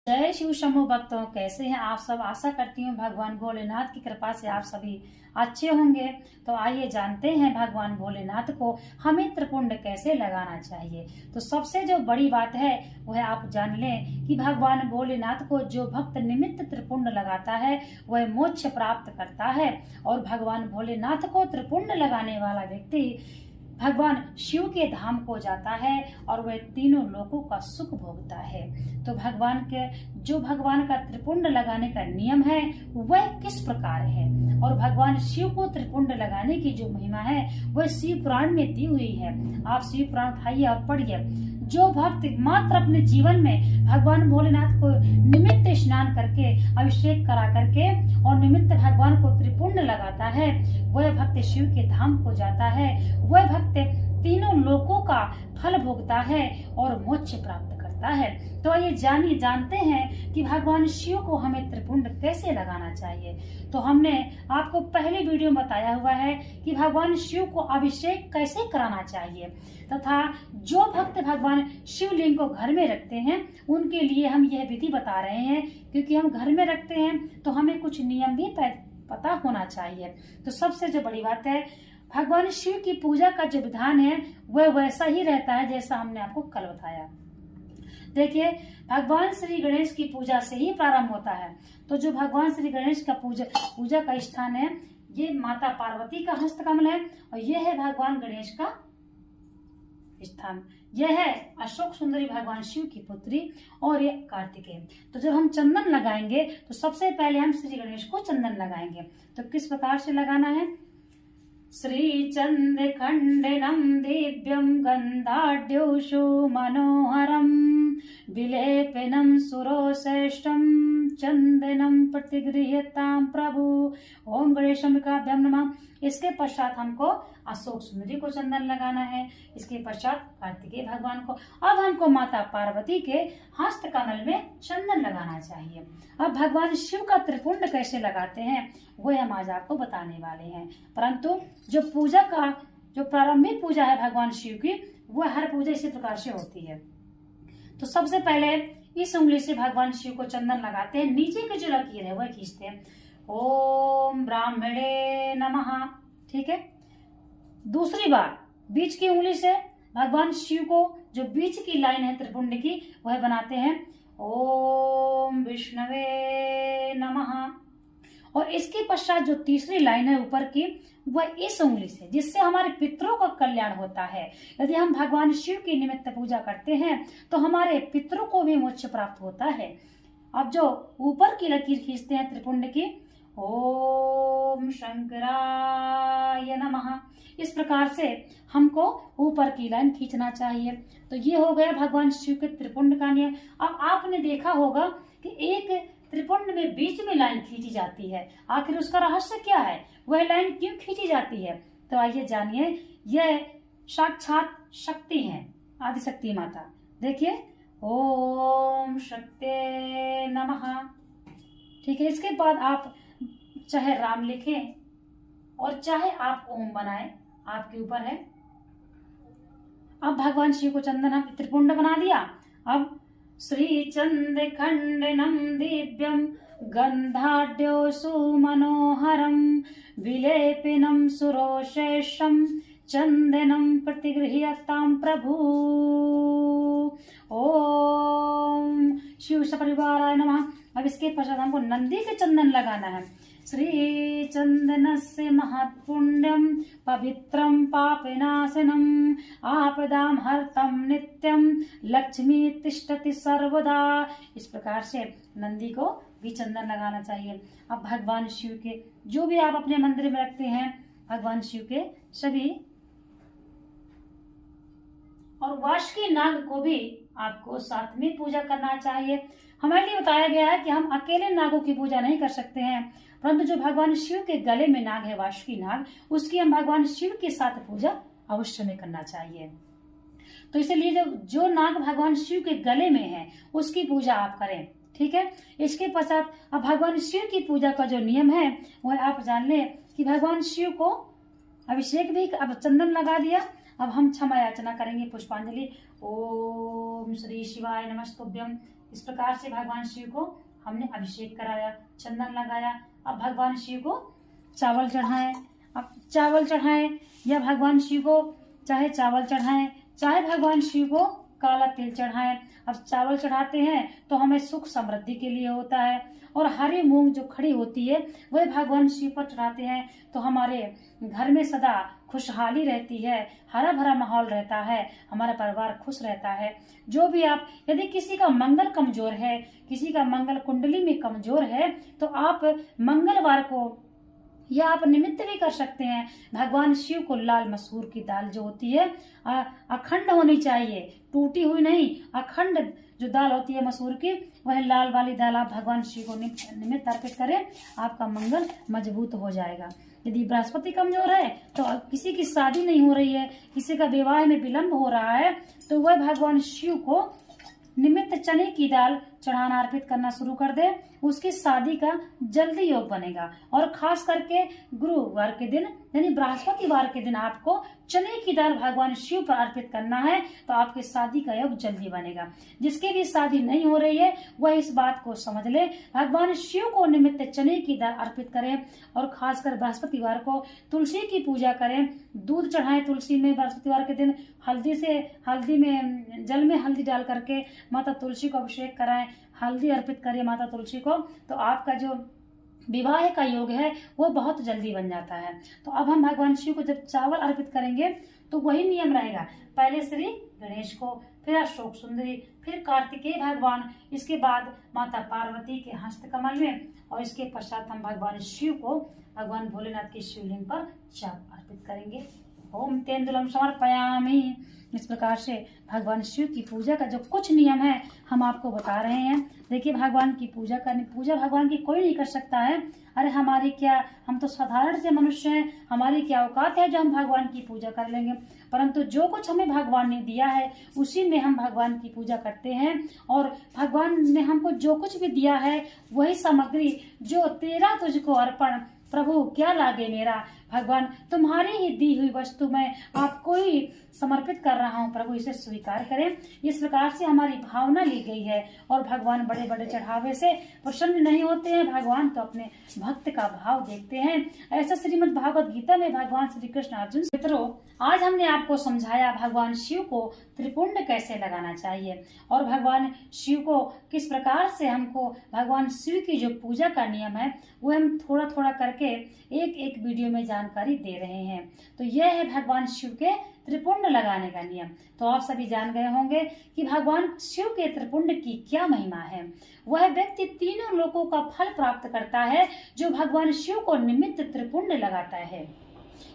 जय शिव शंभु भक्तों, कैसे हैं आप सब। आशा करती हूँ भगवान भोलेनाथ की कृपा से आप सभी अच्छे होंगे। तो आइए जानते हैं भगवान भोलेनाथ को हमें त्रिपुंड कैसे लगाना चाहिए। तो सबसे जो बड़ी बात है वह आप जान लें कि भगवान भोलेनाथ को जो भक्त निमित्त त्रिपुंड लगाता है वह मोक्ष प्राप्त करता है। और भगवान भोलेनाथ को त्रिपुंड लगाने वाला व्यक्ति भगवान शिव के धाम को जाता है और वह तीनों लोकों का सुख भोगता है। तो भगवान का त्रिपुंड लगाने का नियम है वह किस प्रकार है और भगवान शिव को त्रिपुंड लगाने की जो महिमा है वह शिव पुराण में दी हुई है। आप शिव पुराण उठाइए और पढ़िए। जो भक्त मात्र अपने जीवन में भगवान भोलेनाथ को निमित्त स्नान करके अभिषेक करा करके और निमित्त भगवान को त्रिपुंड लगाता है वह भक्त शिव के धाम को जाता है। वह भक्त तीनों लोकों का फल भोगता है और मोक्ष प्राप्त करता है। तो ये जानते हैं कि भगवान शिव को हमें त्रिपुंड कैसे लगाना चाहिए। तो हमने आपको पहले वीडियो में बताया हुआ है कि भगवान शिव को अभिषेक कैसे कराना चाहिए तथा जो भक्त भगवान शिवलिंग को घर में रखते हैं उनके लिए हम यह विधि बता रहे हैं, क्योंकि हम घर में रखते हैं तो हमें कुछ नियम भी पता होना चाहिए। तो सबसे जो बड़ी बात है, भगवान शिव की पूजा का जो विधान है वह वैसा ही रहता है जैसा हमने आपको कल बताया। देखिए, भगवान श्री गणेश की पूजा से ही प्रारंभ होता है। तो जो भगवान श्री गणेश का पूजा का स्थान है, ये माता पार्वती का हस्तकमल है और यह है भगवान गणेश का स्थान। यह है अशोक सुंदरी भगवान शिव की पुत्री और ये कार्तिकेय। तो जब हम चंदन लगाएंगे तो सबसे पहले हम श्री गणेश को चंदन लगाएंगे। तो किस प्रकार से लगाना है? श्री चंद्र खंडनम दिव्यम गंधाढ्योषु मनोहरम विलेपनम सुरोश्रेष्ठम चंदनम प्रतिगृह्यताम प्रभु ओम गणेशाभ्याम नमः। इसके पश्चात हमको अशोक सुंदरी को चंदन लगाना है। इसके पश्चात कार्तिकेय भगवान को। अब हमको माता पार्वती के हस्त कमल में चंदन लगाना चाहिए। अब भगवान शिव का त्रिपुंड कैसे लगाते हैं वह हम आज आपको बताने वाले हैं। परंतु जो प्रारंभिक पूजा है भगवान शिव की, वह हर पूजा इसी प्रकार से होती है। तो सबसे पहले इस उंगली से भगवान शिव को चंदन लगाते हैं। नीचे की जो लकीर है वह खींचते हैं, ओम ब्राह्मणे नमः। ठीक है। दूसरी बार बीच की उंगली से भगवान शिव को जो बीच की लाइन है त्रिपुंड की वह बनाते हैं, ओम विष्णवे नमः। और इसके पश्चात जो तीसरी लाइन है ऊपर की वह इस उंगली से, जिससे हमारे पितरों का कल्याण होता है। यदि हम भगवान शिव की निमित्त पूजा करते हैं तो हमारे पितरों को भी मोक्ष प्राप्त होता है। अब जो ऊपर की लकीर खींचते हैं त्रिपुंड की, ओम शंकराय नमः। इस प्रकार से हमको ऊपर की लाइन खींचना चाहिए। तो ये हो गया भगवान शिव के त्रिपुंड का नियम। अब आपने देखा होगा कि एक त्रिपुंड में बीच में लाइन खींची जाती है, आखिर उसका रहस्य क्या है, वह लाइन क्यों खींची जाती है? तो आइए जानिए। यह साक्षात शक्ति है, आदिशक्ति माता। देखिए, ओम शक्ते नमः। ठीक है। इसके बाद आप चाहे राम लिखें और चाहे आप ओम बनाएं, आपके ऊपर है। अब भगवान शिव को चंदन हम त्रिपुंड बना दिया। अब श्री चंद्र खंडनम दिव्यम गंधाढ्योषु मनोहरम विलेपनम सुरोश्रेष्ठम चंदनम प्रतिगृह्यताम प्रभु ओम शिव सपरिवाराय नमः। अब इसके पश्चात हमको नंदी के चंदन लगाना है। श्री चंदनस्य महत्पुण्यम पवित्रम पापनाशनम आपदाम हर्तम नित्यम लक्ष्मी तिष्ठति सर्वदा। इस प्रकार से नंदी को भी चंदन लगाना चाहिए। अब भगवान शिव के जो भी आप अपने मंदिर में रखते हैं, भगवान शिव के सभी, और वासुकी नाग को भी आपको साथ में पूजा करना चाहिए। हमारे लिए बताया गया है कि हम अकेले नागों की पूजा नहीं कर सकते हैं, परंतु जो भगवान शिव के गले में नाग है, वासुकी नाग, उसकी हम भगवान शिव के साथ पूजा अवश्य में करना चाहिए। तो इसलिए जो नाग भगवान शिव के गले में है उसकी पूजा आप करें। ठीक है। इसके पश्चात अब भगवान शिव की पूजा का जो नियम है वह आप जान लें कि भगवान शिव को अभिषेक भी, अब चंदन लगा दिया, अब हम क्षमा याचना करेंगे, पुष्पांजलि। ओम श्री शिवाय नमस्तुभ्यम इस प्रकार से भगवान शिव को हमने अभिषेक कराया, चंदन लगाया। अब भगवान शिव को चावल चढ़ाएं। अब चावल चढ़ाएं या भगवान शिव को चाहे चावल चढ़ाएं, चाहे भगवान शिव को काला तिल चढ़ाएं। अब चावल चढ़ाते हैं तो हमें सुख समृद्धि के लिए होता है, और हरी मूंग जो खड़ी होती है वह भगवान शिव पर चढ़ाते हैं तो हमारे घर में सदा खुशहाली रहती है, हरा भरा माहौल रहता है, हमारा परिवार खुश रहता है। जो भी आप, यदि किसी का मंगल कमजोर है, किसी का मंगल कुंडली में कमजोर है, तो आप मंगलवार को या आप निमित्त भी कर सकते हैं। भगवान शिव को लाल मसूर की दाल जो होती है अखंड होनी चाहिए, टूटी हुई नहीं, अखंड जो दाल होती है मसूर की, वह लाल वाली दाल आप भगवान शिव को निमित्त अर्पित करें, आपका मंगल मजबूत हो जाएगा। यदि बृहस्पति कमजोर है तो किसी की शादी नहीं हो रही है, किसी का विवाह में विलंब हो रहा है, तो वह भगवान शिव को निमित्त चने की दाल चढ़ाना अर्पित करना शुरू कर दे, उसकी शादी का जल्दी योग बनेगा। और खास करके गुरुवार के दिन यानी बृहस्पतिवार के दिन आपको चने की दाल भगवान शिव पर अर्पित करना है, तो आपकी शादी का योग जल्दी बनेगा। जिसकी भी शादी नहीं हो रही है वह इस बात को समझ ले, भगवान शिव को निमित्त चने की दाल अर्पित करें, और खासकर बृहस्पतिवार को तुलसी की पूजा करें, दूध चढ़ाएं तुलसी में। बृहस्पतिवार के दिन हल्दी में जल में हल्दी डाल करके माता तुलसी को अभिषेक कराएं, हल्दी अर्पित करिए माता तुलसी को, तो आपका जो विवाह का योग है वो बहुत जल्दी बन जाता है। तो अब हम भगवान शिव को जब चावल अर्पित करेंगे तो वही नियम रहेगा, पहले श्री गणेश को, फिर अशोक सुंदरी, फिर कार्तिकेय भगवान, इसके बाद माता पार्वती के हस्तकमल में, और इसके पश्चात हम भगवान शिव को भगवान भोलेनाथ के शिवलिंग पर चावल अर्पित करेंगे। ओम तेंदुलम समर्पयामि। इस प्रकार से भगवान शिव की पूजा का जो कुछ नियम है हम आपको बता रहे हैं। देखिए, भगवान की पूजा भगवान की कोई नहीं कर सकता है। अरे हमारी क्या, हम तो साधारण से मनुष्य हैं, हमारी क्या औकात है जो हम भगवान की पूजा कर लेंगे। परंतु जो कुछ हमें भगवान ने दिया है उसी में हम भगवान की पूजा करते हैं, और भगवान ने हमको जो कुछ भी दिया है वही सामग्री, जो तेरा तुझको अर्पण प्रभु क्या लागे मेरा, भगवान तुम्हारी ही दी हुई वस्तु मैं आपको ही समर्पित कर रहा हूँ प्रभु, इसे स्वीकार करें। इस प्रकार से हमारी भावना ली गई है, और भगवान बड़े बड़े चढ़ावे से प्रसन्न नहीं होते हैं, भगवान तो अपने भक्त का भाव देखते हैं। ऐसा श्रीमद् भागवत गीता में भगवान श्री कृष्ण अर्जुन से, मित्रों आज हमने आपको समझाया भगवान शिव को त्रिपुंड कैसे लगाना चाहिए, और भगवान शिव को किस प्रकार से हमको भगवान शिव की जो पूजा का नियम है वो हम थोड़ा थोड़ा करके एक एक वीडियो में जानकारी दे रहे हैं। तो यह है भगवान शिव के त्रिपुंड लगाने का नियम। तो आप सभी जान गए होंगे कि भगवान शिव के त्रिपुंड की क्या महिमा है। वह व्यक्ति तीनों लोकों का फल प्राप्त करता है जो भगवान शिव को निमित्त त्रिपुंड लगाता है।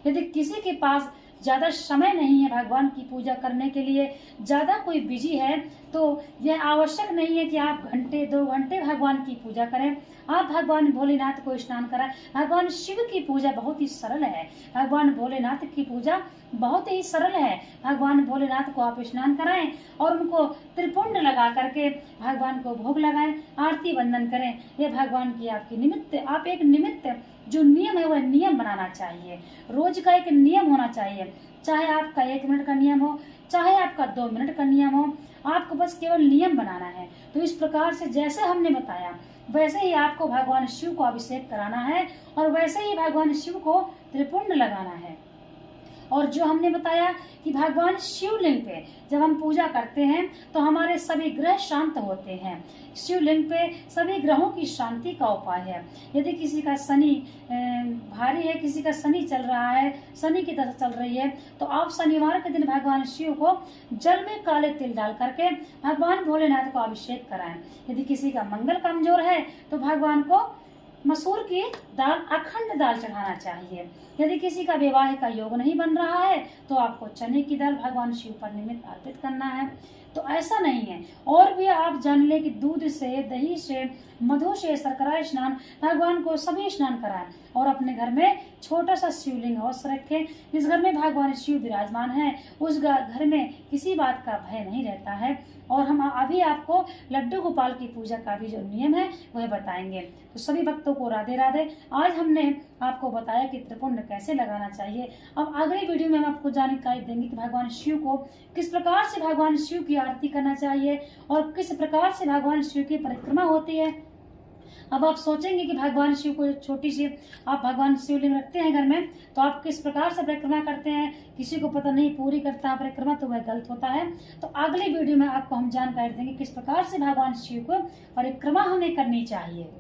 यदि किसी के पास ज्यादा समय नहीं है भगवान की पूजा करने के लिए, ज्यादा कोई बिजी है, तो यह आवश्यक नहीं है कि आप घंटे 2 घंटे भगवान की पूजा करें। आप भगवान भोलेनाथ को स्नान कराएं। भगवान शिव की पूजा बहुत ही सरल है, भगवान भोलेनाथ की पूजा बहुत ही सरल है। भगवान भोलेनाथ को आप स्नान कराएं और उनको त्रिपुंड लगा करके भगवान को भोग लगाएं, आरती वंदन करें। यह भगवान की आपकी निमित्त, आप एक निमित्त जो नियम है वह नियम बनाना चाहिए। रोज का एक नियम होना चाहिए, चाहे आपका 1 मिनट का नियम हो, चाहे आपका 2 मिनट का नियम हो, आपको बस केवल नियम बनाना है। तो इस प्रकार से जैसे हमने बताया वैसे ही आपको भगवान शिव को अभिषेक कराना है, और वैसे ही भगवान शिव को त्रिपुंड लगाना है। और जो हमने बताया कि भगवान शिवलिंग पे जब हम पूजा करते हैं तो हमारे सभी ग्रह शांत होते हैं। शिवलिंग पे सभी ग्रहों की शांति का उपाय है। यदि किसी का शनि भारी है, किसी का शनि चल रहा है, शनि की दशा चल रही है, तो आप शनिवार के दिन भगवान शिव को जल में काले तिल डाल करके भगवान भोलेनाथ को अभिषेक कराएं। यदि किसी का मंगल कमजोर है तो भगवान को मसूर की दाल, अखंड दाल चढ़ाना चाहिए। यदि किसी का विवाह का योग नहीं बन रहा है तो आपको चने की दाल भगवान शिव पर निमित्त अर्पित करना है। तो ऐसा नहीं है, और भी आप जान ले कि दूध से, दही से, मधु से, शर्करा स्नान भगवान को सभी स्नान कराएं, और अपने घर में छोटा सा शिवलिंग अवश्य रखें। जिस घर में भगवान शिव विराजमान है उस घर में किसी बात का भय नहीं रहता है। और हम अभी आपको लड्डू गोपाल की पूजा का भी जो नियम है वह बताएंगे। तो सभी भक्तों को राधे राधे। आज हमने आपको बताया कि त्रिपुंड कैसे लगाना चाहिए। अब अगली वीडियो में हम आपको जानकारी देंगे कि भगवान शिव को किस प्रकार से भगवान शिव की आरती करना चाहिए और किस प्रकार से भगवान शिव की परिक्रमा होती है। अब आप सोचेंगे कि भगवान शिव को छोटी सी आप भगवान शिवलिंग रखते हैं घर में, तो आप किस प्रकार से परिक्रमा करते हैं, किसी को पता नहीं, पूरी करता है परिक्रमा तो वह गलत होता है। तो अगली वीडियो में आपको हम जानकारी देंगे किस प्रकार से भगवान शिव को परिक्रमा हमें करनी चाहिए।